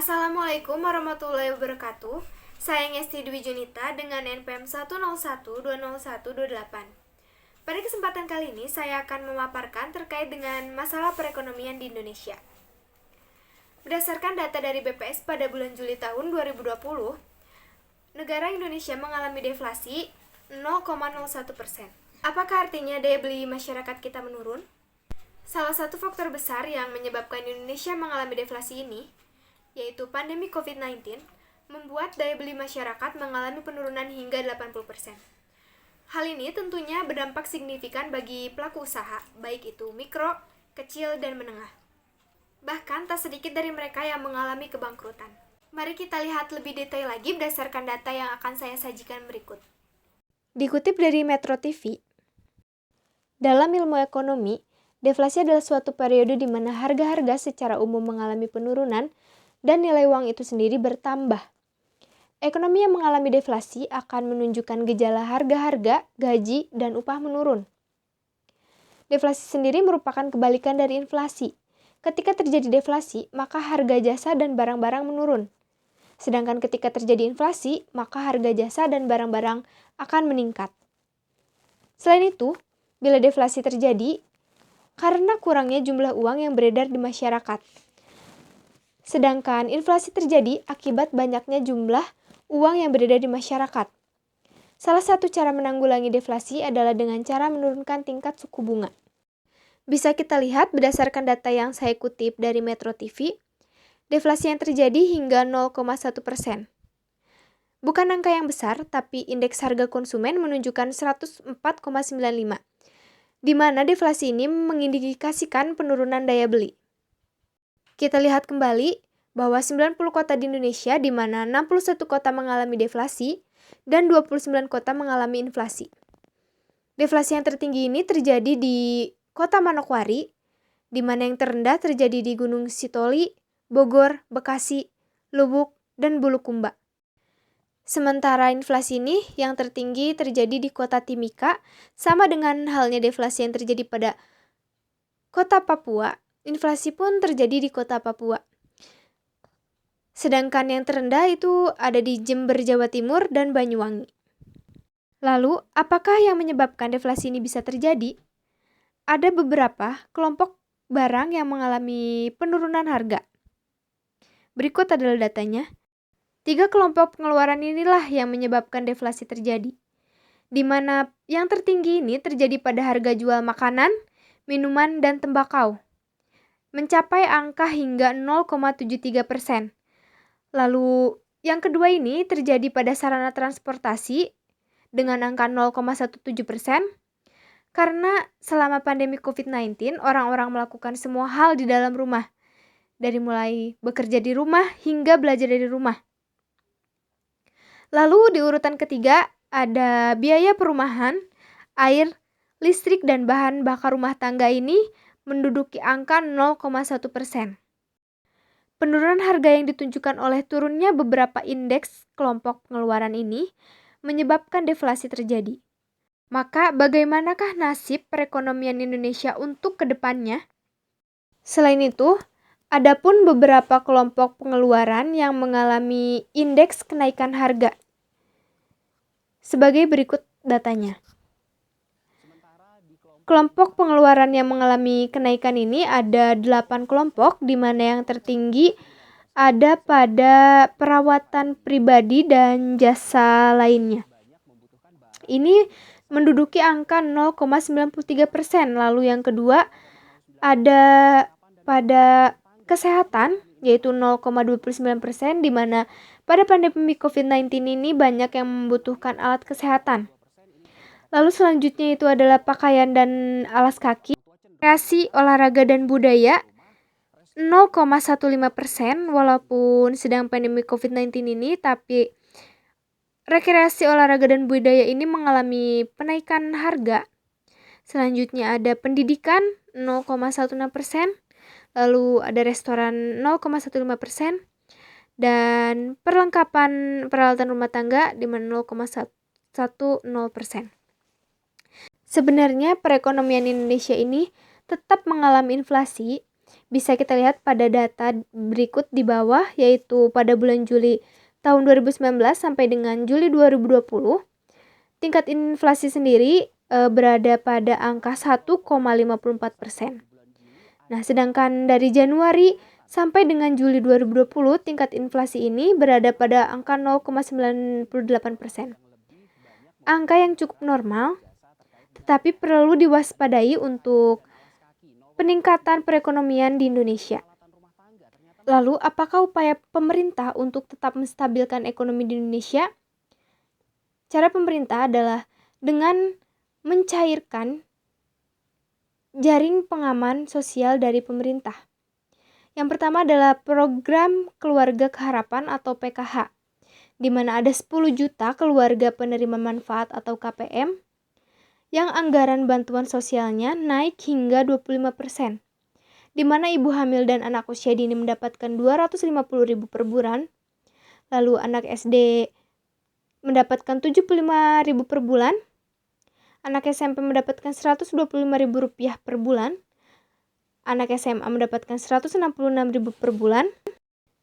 Assalamualaikum warahmatullahi wabarakatuh. Saya Ngesti Dwi Junita dengan NPM 10120120128. Pada kesempatan kali ini saya akan memaparkan terkait dengan masalah perekonomian di Indonesia. Berdasarkan data dari BPS pada bulan Juli tahun 2020, negara Indonesia mengalami deflasi 0,01%. Apakah artinya daya beli masyarakat kita menurun? Salah satu faktor besar yang menyebabkan Indonesia mengalami deflasi ini, yaitu pandemi COVID-19, membuat daya beli masyarakat mengalami penurunan hingga 80%. Hal ini tentunya berdampak signifikan bagi pelaku usaha, baik itu mikro, kecil, dan menengah. Bahkan tak sedikit dari mereka yang mengalami kebangkrutan. Mari kita lihat lebih detail lagi berdasarkan data yang akan saya sajikan berikut. Dikutip dari Metro TV, dalam ilmu ekonomi, deflasi adalah suatu periode di mana harga-harga secara umum mengalami penurunan dan nilai uang itu sendiri bertambah. Ekonomi yang mengalami deflasi akan menunjukkan gejala harga-harga, gaji, dan upah menurun. Deflasi sendiri merupakan kebalikan dari inflasi. Ketika terjadi deflasi, maka harga jasa dan barang-barang menurun. Sedangkan ketika terjadi inflasi, maka harga jasa dan barang-barang akan meningkat. Selain itu, bila deflasi terjadi, karena kurangnya jumlah uang yang beredar di masyarakat. Sedangkan inflasi terjadi akibat banyaknya jumlah uang yang beredar di masyarakat. Salah satu cara menanggulangi deflasi adalah dengan cara menurunkan tingkat suku bunga. Bisa kita lihat berdasarkan data yang saya kutip dari Metro TV, deflasi yang terjadi hingga 0,1%. Bukan angka yang besar, tapi indeks harga konsumen menunjukkan 104,95, di mana deflasi ini mengindikasikan penurunan daya beli. Kita lihat kembali bahwa 90 kota di Indonesia di mana 61 kota mengalami deflasi dan 29 kota mengalami inflasi. Deflasi yang tertinggi ini terjadi di Kota Manokwari, di mana yang terendah terjadi di Gunung Sitoli, Bogor, Bekasi, Lubuk, dan Bulukumba. Sementara inflasi ini yang tertinggi terjadi di Kota Timika, sama dengan halnya deflasi yang terjadi pada Kota Papua, inflasi pun terjadi di Kota Papua. Sedangkan yang terendah itu ada di Jember, Jawa Timur, dan Banyuwangi. Lalu, apakah yang menyebabkan deflasi ini bisa terjadi? Ada beberapa kelompok barang yang mengalami penurunan harga. Berikut adalah datanya. 3 kelompok pengeluaran inilah yang menyebabkan deflasi terjadi, di mana yang tertinggi ini terjadi pada harga jual makanan, minuman, dan tembakau, mencapai angka hingga 0,73%. Lalu yang kedua ini terjadi pada sarana transportasi dengan angka 0,17%, karena selama pandemi COVID-19 orang-orang melakukan semua hal di dalam rumah, dari mulai bekerja di rumah hingga belajar dari rumah. Lalu di urutan ketiga ada biaya perumahan, air, listrik, dan bahan bakar rumah tangga ini menduduki angka 0,1%. Penurunan harga yang ditunjukkan oleh turunnya beberapa indeks kelompok pengeluaran ini menyebabkan deflasi terjadi. Maka bagaimanakah nasib perekonomian Indonesia untuk kedepannya? Selain itu, ada pun beberapa kelompok pengeluaran yang mengalami indeks kenaikan harga. Sebagai berikut datanya. Kelompok pengeluaran yang mengalami kenaikan ini ada 8 kelompok, di mana yang tertinggi ada pada perawatan pribadi dan jasa lainnya. Ini menduduki angka 0,93%. Lalu yang kedua ada pada kesehatan, yaitu 0,29%, di mana pada pandemi COVID-19 ini banyak yang membutuhkan alat kesehatan. Lalu selanjutnya itu adalah pakaian dan alas kaki, rekreasi, olahraga, dan budaya 0,15%, walaupun sedang pandemi COVID-19 ini, tapi rekreasi, olahraga, dan budaya ini mengalami penaikan harga. Selanjutnya ada pendidikan 0,16%, lalu ada restoran 0,15%, dan perlengkapan peralatan rumah tangga di mana 0,10%. Sebenarnya perekonomian Indonesia ini tetap mengalami inflasi bisa kita lihat pada data berikut di bawah, yaitu pada bulan Juli tahun 2019 sampai dengan Juli 2020, tingkat inflasi sendiri berada pada angka 1,54%. Nah, sedangkan dari Januari sampai dengan Juli 2020, tingkat inflasi ini berada pada angka 0,98%. Angka yang cukup normal, tetapi perlu diwaspadai untuk peningkatan perekonomian di Indonesia. Lalu, apakah upaya pemerintah untuk tetap menstabilkan ekonomi di Indonesia? Cara pemerintah adalah dengan mencairkan jaring pengaman sosial dari pemerintah. Yang pertama adalah program Keluarga Keharapan atau PKH, di mana ada 10 juta keluarga penerima manfaat atau KPM, yang anggaran bantuan sosialnya naik hingga 25%, di mana ibu hamil dan anak usia dini mendapatkan 250.000 per bulan, lalu anak SD mendapatkan 75.000 per bulan, anak SMP mendapatkan 125.000 rupiah per bulan, anak SMA mendapatkan 166.000 per bulan,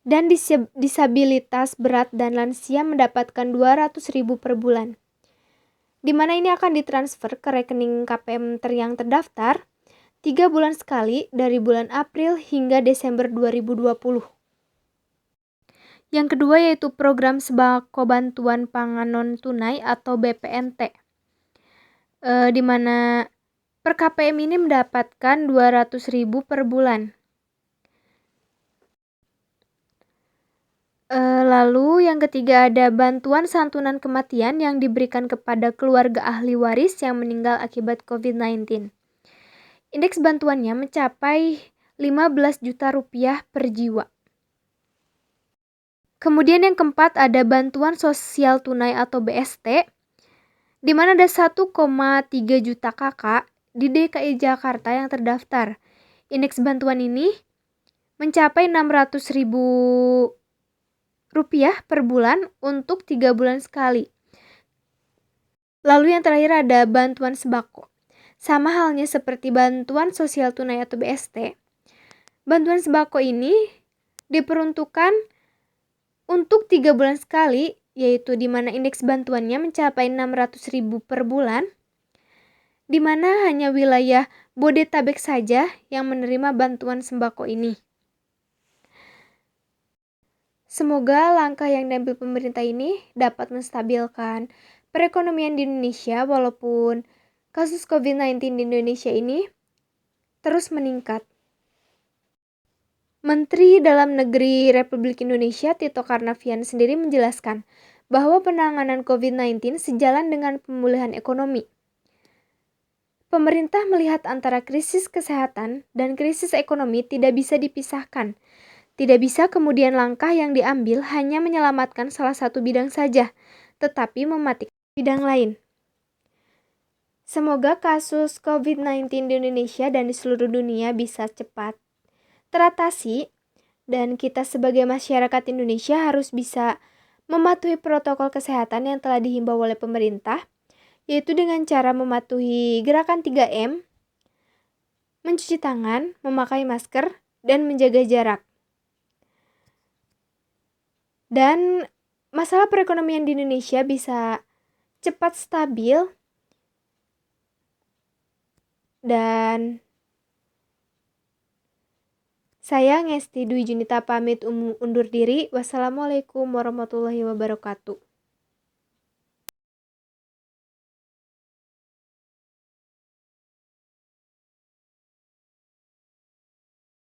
dan disabilitas berat dan lansia mendapatkan 200.000 per bulan. Di mana ini akan ditransfer ke rekening KPM yang terdaftar 3 bulan sekali dari bulan April hingga Desember 2020. Yang kedua yaitu program Sembako Bantuan Pangan Non-Tunai atau BPNT. Di mana per KPM ini mendapatkan 200.000 per bulan. Lalu yang ketiga ada bantuan santunan kematian yang diberikan kepada keluarga ahli waris yang meninggal akibat COVID-19. Indeks bantuannya mencapai 15 juta rupiah per jiwa. Kemudian yang keempat ada bantuan sosial tunai atau BST, di mana ada 1,3 juta kakak di DKI Jakarta yang terdaftar. Indeks bantuan ini mencapai 600.000 rupiah per bulan untuk 3 bulan sekali. Lalu yang terakhir ada bantuan sembako. Sama halnya seperti bantuan sosial tunai atau BST, bantuan sembako ini diperuntukkan untuk 3 bulan sekali, yaitu di mana indeks bantuannya mencapai 600.000 per bulan, di mana hanya wilayah Bodetabek saja yang menerima bantuan sembako ini. Semoga langkah yang diambil pemerintah ini dapat menstabilkan perekonomian di Indonesia walaupun kasus COVID-19 di Indonesia ini terus meningkat. Menteri Dalam Negeri Republik Indonesia Tito Karnavian sendiri menjelaskan bahwa penanganan COVID-19 sejalan dengan pemulihan ekonomi. Pemerintah melihat antara krisis kesehatan dan krisis ekonomi tidak bisa dipisahkan. Tidak bisa kemudian langkah yang diambil hanya menyelamatkan salah satu bidang saja, tetapi mematikan bidang lain. Semoga kasus COVID-19 di Indonesia dan di seluruh dunia bisa cepat teratasi, dan kita sebagai masyarakat Indonesia harus bisa mematuhi protokol kesehatan yang telah dihimbau oleh pemerintah, yaitu dengan cara mematuhi gerakan 3M, mencuci tangan, memakai masker, dan menjaga jarak. Dan masalah perekonomian di Indonesia bisa cepat stabil dan saya Ngesti Dwi Junita pamit undur diri. Wassalamualaikum warahmatullahi wabarakatuh.